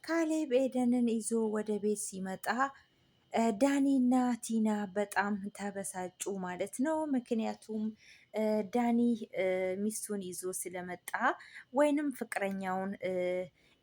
ካሌብ ኤደንን ይዞ ወደ ቤት ሲመጣ ዳኒና ቲና በጣም ተበሳጩ ማለት ነው። ምክንያቱም ዳኒ ሚስቱን ይዞ ስለመጣ ወይንም ፍቅረኛውን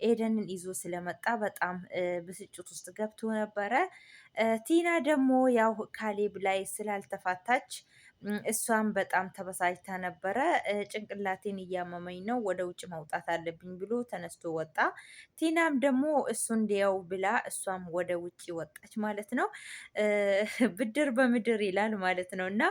ኤደንን ይዞ ስለመጣ በጣም ብስጭት ውስጥ ገብቶ ነበረ። ቲና ደግሞ ያው ካሌብ ላይ ስላልተፋታች እሷም በጣም ተበሳጭታ ነበረ። ጭንቅላቴን እያመመኝ ነው፣ ወደ ውጭ መውጣት አለብኝ ብሎ ተነስቶ ወጣ። ቲናም ደግሞ እሱ እንዲያው ብላ እሷም ወደ ውጭ ወጣች ማለት ነው። ብድር በምድር ይላል ማለት ነው። እና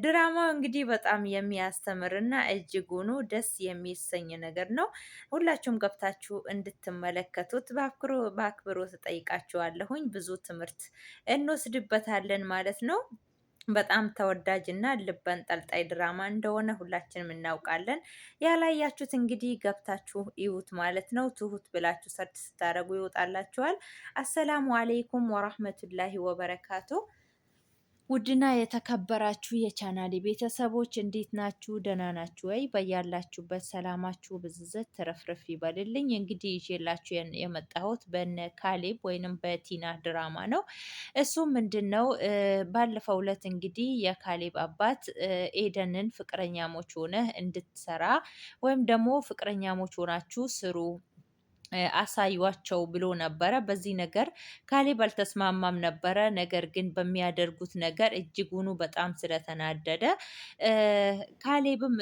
ድራማው እንግዲህ በጣም የሚያስተምር እና እጅጉኑ ደስ የሚሰኝ ነገር ነው። ሁላችሁም ገብታችሁ እንድትመለከቱት በአክብሮት እጠይቃችኋለሁኝ። ብዙ ትምህርት እንወስድበታለን ማለት ነው። በጣም ተወዳጅ እና ልብ አንጠልጣይ ድራማ እንደሆነ ሁላችንም እናውቃለን። ያላያችሁት እንግዲህ ገብታችሁ እዩት ማለት ነው። ትሁት ብላችሁ ሰርች ስታደርጉ ይወጣላችኋል። አሰላሙ አሌይኩም ወራህመቱላሂ ወበረካቱ። ውድና የተከበራችሁ የቻናሌ ቤተሰቦች እንዴት ናችሁ? ደህና ናችሁ ወይ? በያላችሁበት ሰላማችሁ ብዝዝት ትረፍረፍ ይበልልኝ። እንግዲህ ይዤላችሁ የመጣሁት በነ ካሌብ ወይንም በቲና ድራማ ነው። እሱም ምንድን ነው? ባለፈው ዕለት እንግዲህ የካሌብ አባት ኤደንን ፍቅረኛሞች ሆነህ እንድትሰራ ወይም ደግሞ ፍቅረኛሞች ሆናችሁ ስሩ አሳዩቸው ብሎ ነበረ። በዚህ ነገር ካሌብ አልተስማማም ነበረ። ነገር ግን በሚያደርጉት ነገር እጅጉኑ በጣም ስለተናደደ ካሌብም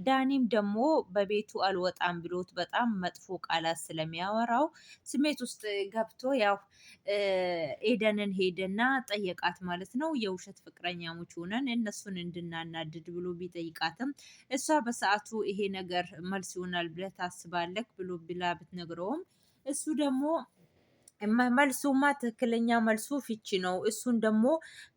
ዳኒም ደግሞ በቤቱ አልወጣም ብሎት በጣም መጥፎ ቃላት ስለሚያወራው ስሜት ውስጥ ገብቶ ያው ኤደንን ሄደና ጠየቃት ማለት ነው። የውሸት ፍቅረኛሞች ሆነን እነሱን እንድናናድድ ብሎ ቢጠይቃትም እሷ በሰዓቱ ይሄ ነገር መልስ ይሆናል ብለህ ታስባለህ ብሎ ብላ ብትነግረውም እሱ ደግሞ መልሱማ ትክክለኛ መልሱ ፍቺ ነው። እሱን ደግሞ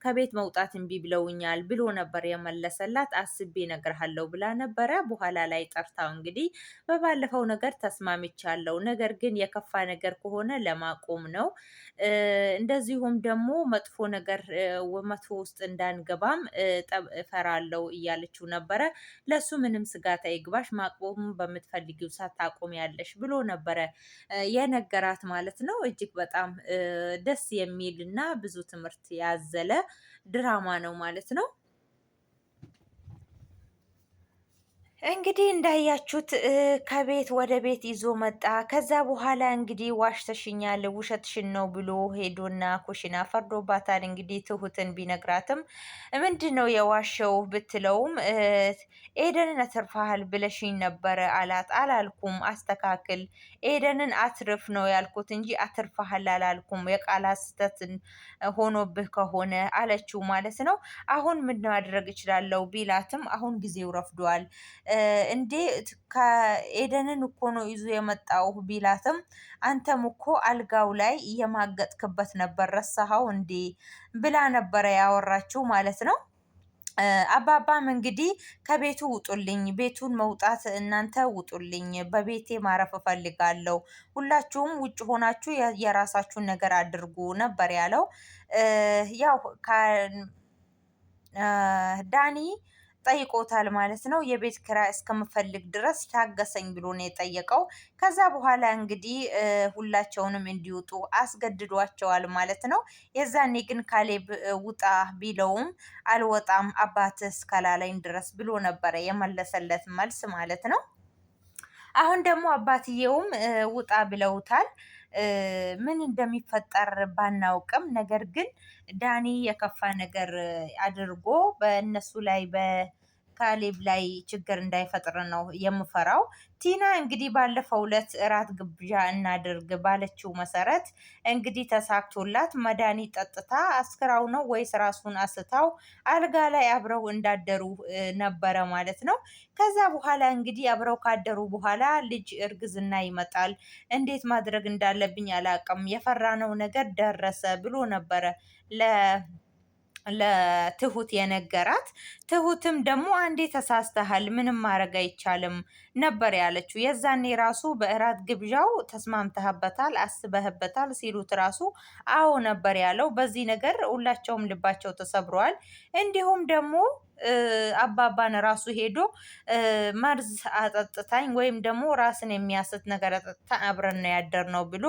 ከቤት መውጣት እምቢ ብለውኛል ብሎ ነበር የመለሰላት። አስቤ እነግርሃለሁ ብላ ነበረ። በኋላ ላይ ጠርታው እንግዲህ በባለፈው ነገር ተስማምቻለሁ፣ ነገር ግን የከፋ ነገር ከሆነ ለማቆም ነው፣ እንደዚሁም ደግሞ መጥፎ ነገር መጥፎ ውስጥ እንዳንገባም እፈራለሁ እያለችው ነበረ። ለሱ ምንም ስጋት አይግባሽ፣ ማቆም በምትፈልጊው ሰዓት ታቆም ያለሽ ብሎ ነበረ የነገራት ማለት ነው። እጅግ በጣም ደስ የሚል እና ብዙ ትምህርት ያዘለ ድራማ ነው ማለት ነው። እንግዲህ እንዳያችሁት ከቤት ወደ ቤት ይዞ መጣ። ከዛ በኋላ እንግዲህ ዋሽተሽኛል፣ ውሸትሽን ነው ብሎ ሄዶና ኩሽና ፈርዶባታል። እንግዲህ ትሁትን ቢነግራትም ምንድን ነው የዋሸው ብትለውም ኤደንን አትርፋሃል ብለሽኝ ነበረ አላት። አላልኩም፣ አስተካክል፣ ኤደንን አትርፍ ነው ያልኩት እንጂ አትርፋሃል አላልኩም፣ የቃላት ስህተት ሆኖብህ ከሆነ አለችው ማለት ነው። አሁን ምን ማድረግ እችላለሁ ቢላትም አሁን ጊዜው ረፍዷል እንዴ ከኤደንን እኮ ነው ይዞ የመጣው ቢላትም አንተም እኮ አልጋው ላይ እየማገጥክበት ነበር ረሳኸው እንዴ ብላ ነበረ ያወራችው ማለት ነው። አባባም እንግዲህ ከቤቱ ውጡልኝ፣ ቤቱን መውጣት እናንተ ውጡልኝ፣ በቤቴ ማረፍ እፈልጋለሁ፣ ሁላችሁም ውጭ ሆናችሁ የራሳችሁን ነገር አድርጉ ነበር ያለው። ያው ዳኒ ጠይቆታል ማለት ነው። የቤት ኪራይ እስከምፈልግ ድረስ ታገሰኝ ብሎ ነው የጠየቀው። ከዛ በኋላ እንግዲህ ሁላቸውንም እንዲወጡ አስገድዷቸዋል ማለት ነው። የዛኔ ግን ካሌብ ውጣ ቢለውም አልወጣም አባትህ እስካላለኝ ድረስ ብሎ ነበረ የመለሰለት መልስ ማለት ነው። አሁን ደግሞ አባትየውም ውጣ ብለውታል። ምን እንደሚፈጠር ባናውቅም ነገር ግን ዳኒ የከፋ ነገር አድርጎ በእነሱ ላይ በካሌብ ላይ ችግር እንዳይፈጥር ነው የምፈራው። ቲና እንግዲህ ባለፈው ዕለት እራት ግብዣ እናድርግ ባለችው መሰረት እንግዲህ ተሳክቶላት መድኃኒት ጠጥታ አስክራው ነው ወይስ ራሱን አስታው አልጋ ላይ አብረው እንዳደሩ ነበረ ማለት ነው። ከዛ በኋላ እንግዲህ አብረው ካደሩ በኋላ ልጅ እርግዝና ይመጣል፣ እንዴት ማድረግ እንዳለብኝ አላውቅም፣ የፈራነው ነገር ደረሰ ብሎ ነበረ ለትሁት የነገራት። ትሁትም ደግሞ አንዴ ተሳስተሃል፣ ምንም ማድረግ አይቻልም ነበር ያለችው። የዛኔ ራሱ በእራት ግብዣው ተስማምተህበታል፣ አስበህበታል ሲሉት ራሱ አዎ ነበር ያለው። በዚህ ነገር ሁላቸውም ልባቸው ተሰብሯል። እንዲሁም ደግሞ አባባን ራሱ ሄዶ መርዝ አጠጥታኝ ወይም ደግሞ ራስን የሚያስት ነገር አጠጥታ አብረን ነው ያደርነው ብሎ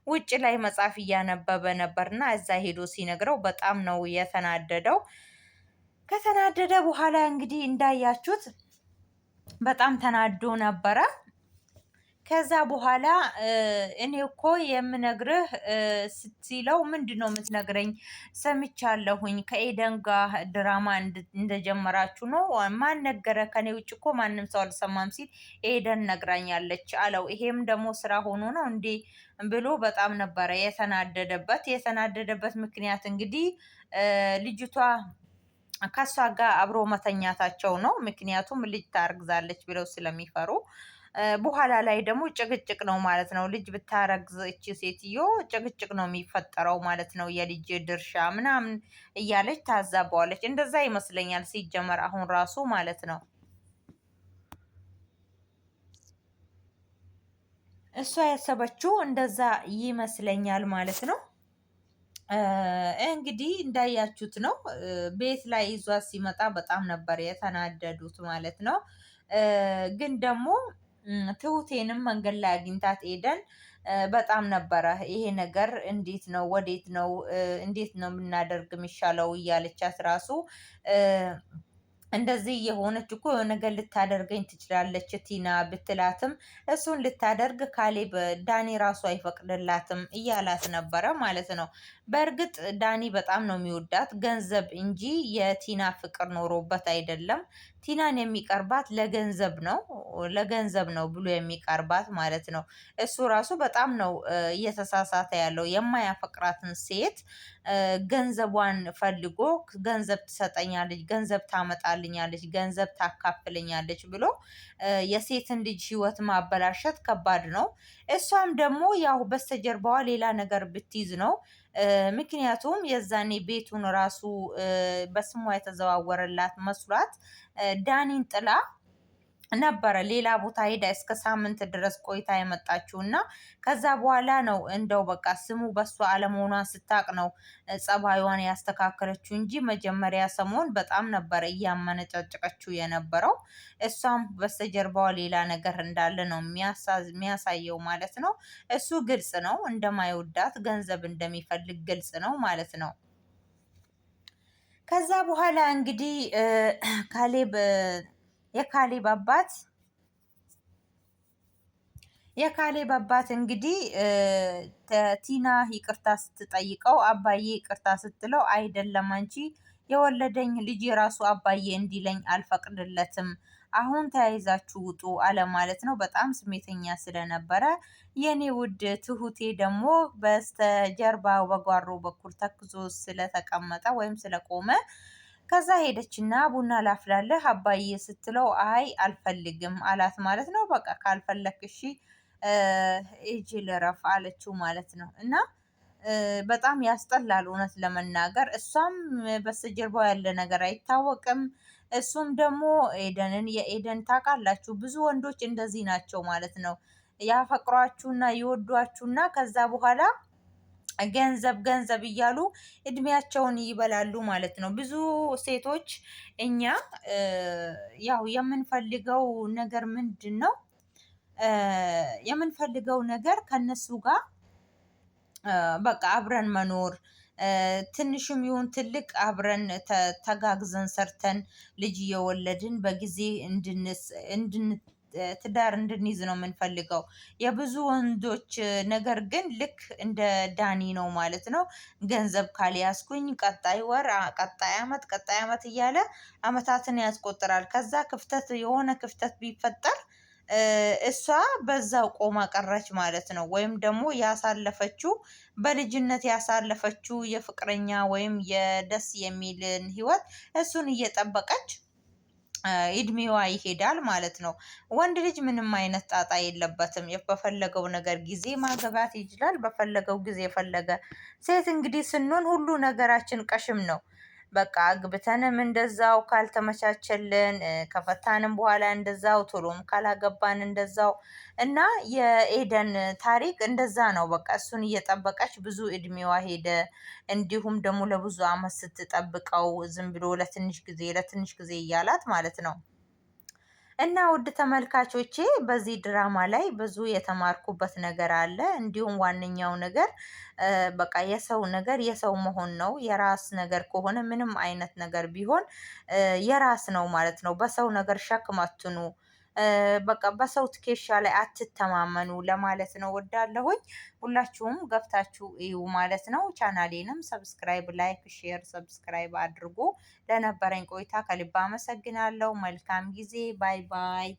ውጭ ላይ መጽሐፍ እያነበበ ነበርና እዛ ሄዶ ሲነግረው በጣም ነው የተናደደው። ከተናደደ በኋላ እንግዲህ እንዳያችሁት በጣም ተናዶ ነበረ። ከዛ በኋላ እኔ እኮ የምነግርህ ስትለው ምንድን ነው የምትነግረኝ? ሰምቻለሁኝ ከኤደን ጋር ድራማ እንደጀመራችሁ ነው። ማን ነገረ? ከኔ ውጭ እኮ ማንም ሰው አልሰማም ሲል ኤደን ነግራኛለች አለው። ይሄም ደግሞ ስራ ሆኖ ነው እንዴ ብሎ በጣም ነበረ የተናደደበት። የተናደደበት ምክንያት እንግዲህ ልጅቷ ከሷ ጋር አብሮ መተኛታቸው ነው። ምክንያቱም ልጅ ታርግዛለች ብለው ስለሚፈሩ በኋላ ላይ ደግሞ ጭቅጭቅ ነው ማለት ነው። ልጅ ብታረግዝ እቺ ሴትዮ ጭቅጭቅ ነው የሚፈጠረው ማለት ነው። የልጅ ድርሻ ምናምን እያለች ታዛባዋለች። እንደዛ ይመስለኛል ሲጀመር አሁን ራሱ ማለት ነው እሷ ያሰበችው እንደዛ ይመስለኛል ማለት ነው። እንግዲህ እንዳያችሁት ነው ቤት ላይ ይዟት ሲመጣ በጣም ነበር የተናደዱት ማለት ነው። ግን ደግሞ ትሁቴንም መንገድ ላይ አግኝታት ኤደን በጣም ነበረ ይሄ ነገር እንዴት ነው ወዴት ነው እንዴት ነው የምናደርግ የሚሻለው እያለቻት ራሱ እንደዚህ የሆነች እኮ ነገር ልታደርገኝ ትችላለች ቲና ብትላትም እሱን ልታደርግ ካሌብ ዳኒ ራሱ አይፈቅድላትም እያላት ነበረ ማለት ነው። በእርግጥ ዳኒ በጣም ነው የሚወዳት ገንዘብ እንጂ የቲና ፍቅር ኖሮበት አይደለም። ቲናን የሚቀርባት ለገንዘብ ነው ብሎ የሚቀርባት ማለት ነው። እሱ ራሱ በጣም ነው እየተሳሳተ ያለው። የማያፈቅራትን ሴት ገንዘቧን ፈልጎ ገንዘብ ትሰጠኛለች፣ ገንዘብ ታመጣልኛለች፣ ገንዘብ ታካፍለኛለች ብሎ የሴትን ልጅ ህይወት ማበላሸት ከባድ ነው። እሷም ደግሞ ያው በስተጀርባዋ ሌላ ነገር ብትይዝ ነው። ምክንያቱም የዛኔ ቤቱን ራሱ በስሟ የተዘዋወረላት መስሏት ዳኒን ጥላ ነበረ ሌላ ቦታ ሄዳ እስከ ሳምንት ድረስ ቆይታ የመጣችው እና ከዛ በኋላ ነው እንደው በቃ ስሙ በሷ አለመሆኗን ስታቅ ነው ጸባዩዋን ያስተካከለችው እንጂ መጀመሪያ ሰሞን በጣም ነበረ እያመነጫጨቀችው የነበረው። እሷም በስተጀርባዋ ሌላ ነገር እንዳለ ነው የሚያሳየው ማለት ነው። እሱ ግልጽ ነው እንደማይወዳት ገንዘብ እንደሚፈልግ ግልጽ ነው ማለት ነው። ከዛ በኋላ እንግዲህ ካሌብ የካሌብ አባት እንግዲህ ቲና ይቅርታ ስትጠይቀው አባዬ ይቅርታ ስትለው አይደለም አንቺ የወለደኝ ልጅ የራሱ አባዬ እንዲለኝ አልፈቅድለትም፣ አሁን ተያይዛችሁ ውጡ አለ ማለት ነው። በጣም ስሜተኛ ስለነበረ የኔ ውድ ትሁቴ ደግሞ በስተጀርባ በጓሮ በኩል ተክዞ ስለተቀመጠ ወይም ስለቆመ ከዛ ሄደችና ቡና ላፍላለህ አባዬ ስትለው አይ አልፈልግም አላት ማለት ነው። በቃ ካልፈለክ እሺ ሂጂ ልረፍ አለችው ማለት ነው። እና በጣም ያስጠላል እውነት ለመናገር። እሷም በስተጀርባው ያለ ነገር አይታወቅም። እሱም ደግሞ የኤደን ታውቃላችሁ፣ ብዙ ወንዶች እንደዚህ ናቸው ማለት ነው። ያፈቅሯችሁና ይወዷችሁና ከዛ በኋላ ገንዘብ ገንዘብ እያሉ እድሜያቸውን ይበላሉ ማለት ነው። ብዙ ሴቶች እኛ ያው የምንፈልገው ነገር ምንድን ነው? የምንፈልገው ነገር ከነሱ ጋር በቃ አብረን መኖር፣ ትንሽም ይሁን ትልቅ አብረን ተጋግዘን ሰርተን ልጅ እየወለድን በጊዜ ትዳር እንድንይዝ ነው የምንፈልገው። የብዙ ወንዶች ነገር ግን ልክ እንደ ዳኒ ነው ማለት ነው። ገንዘብ ካልያዝኩኝ ቀጣይ ወር፣ ቀጣይ አመት እያለ አመታትን ያስቆጥራል። ከዛ የሆነ ክፍተት ቢፈጠር እሷ በዛው ቆማ ቀረች ማለት ነው። ወይም ደግሞ ያሳለፈችው በልጅነት ያሳለፈችው የፍቅረኛ ወይም የደስ የሚልን ህይወት እሱን እየጠበቀች እድሜዋ ይሄዳል ማለት ነው። ወንድ ልጅ ምንም አይነት ጣጣ የለበትም። በፈለገው ነገር ጊዜ ማገባት ይችላል። በፈለገው ጊዜ የፈለገ ሴት እንግዲህ ስንሆን ሁሉ ነገራችን ቀሽም ነው። በቃ አግብተንም እንደዛው ካልተመቻቸልን ከፈታንም በኋላ እንደዛው ቶሎም ካላገባን እንደዛው እና የኤደን ታሪክ እንደዛ ነው። በቃ እሱን እየጠበቀች ብዙ እድሜዋ ሄደ። እንዲሁም ደግሞ ለብዙ አመት ስትጠብቀው ዝም ብሎ ለትንሽ ጊዜ እያላት ማለት ነው። እና ውድ ተመልካቾቼ በዚህ ድራማ ላይ ብዙ የተማርኩበት ነገር አለ። እንዲሁም ዋነኛው ነገር በቃ የሰው ነገር የሰው መሆን ነው። የራስ ነገር ከሆነ ምንም አይነት ነገር ቢሆን የራስ ነው ማለት ነው። በሰው ነገር ሸክም አትኑ። በቃ በሰው ትከሻ ላይ አትተማመኑ ለማለት ነው ወዳለሁኝ። ሁላችሁም ገብታችሁ እዩ ማለት ነው። ቻናሌንም ሰብስክራይብ፣ ላይክ፣ ሼር ሰብስክራይብ አድርጎ ለነበረኝ ቆይታ ከልብ አመሰግናለሁ። መልካም ጊዜ። ባይ ባይ።